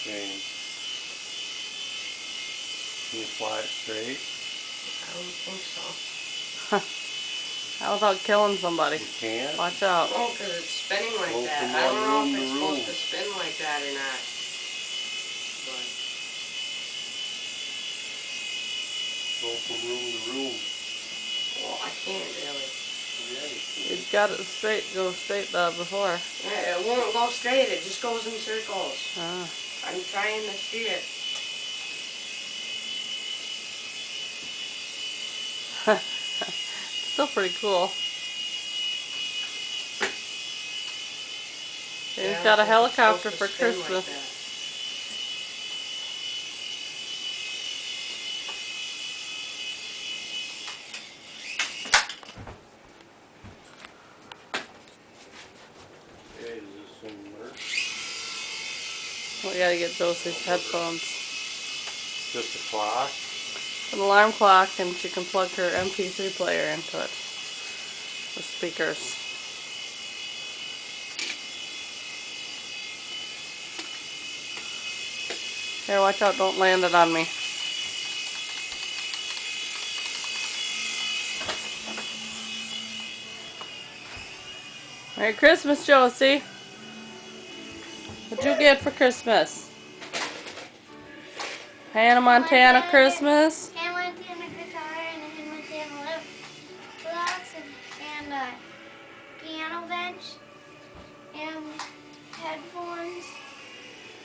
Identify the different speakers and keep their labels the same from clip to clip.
Speaker 1: thing. Can you fly it straight?
Speaker 2: I don't think so.
Speaker 3: How about killing somebody?
Speaker 1: You can't?
Speaker 3: Watch out.
Speaker 2: No, because it's spinning like
Speaker 1: Go
Speaker 2: that.
Speaker 1: from
Speaker 2: I don't
Speaker 1: one
Speaker 2: know
Speaker 1: room
Speaker 2: if
Speaker 1: to
Speaker 2: it's supposed
Speaker 1: room.
Speaker 2: to spin like that or not. But
Speaker 1: Go from room to room.
Speaker 2: well, I can't really.
Speaker 1: Yeah, you can.
Speaker 3: You got it straight, go straight before.
Speaker 2: Yeah, it won't go straight. It just goes in circles.
Speaker 3: Ah.
Speaker 2: I'm trying to see it.
Speaker 3: Still pretty cool. He's
Speaker 2: Yeah,
Speaker 3: got a
Speaker 2: it's
Speaker 3: helicopter
Speaker 2: supposed
Speaker 3: for
Speaker 2: to spin
Speaker 3: Christmas.
Speaker 2: like that.
Speaker 1: Okay, does this thing work?
Speaker 3: We gotta get Josie's headphones.
Speaker 1: Just a clock?
Speaker 3: An alarm clock, and she can plug her MP3 player into it. The speakers. Here, watch out, don't land it on me. Merry Christmas, Josie. What'd you get for Christmas? Hannah Montana Christmas?
Speaker 4: Hannah Montana guitar and a Hannah Montana lip gloves and a piano bench and headphones,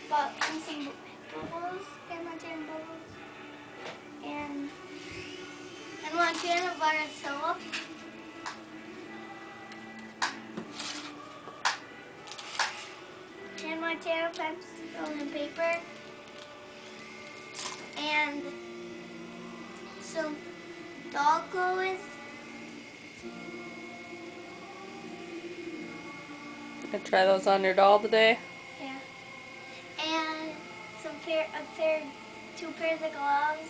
Speaker 4: but and some bubbles, Hannah Montana bubbles, and Hannah Montana by herself. Hannah Montana pencil and paper. And some dog clothes.
Speaker 3: Gonna try those on your doll today?
Speaker 4: Yeah. And two pairs of gloves.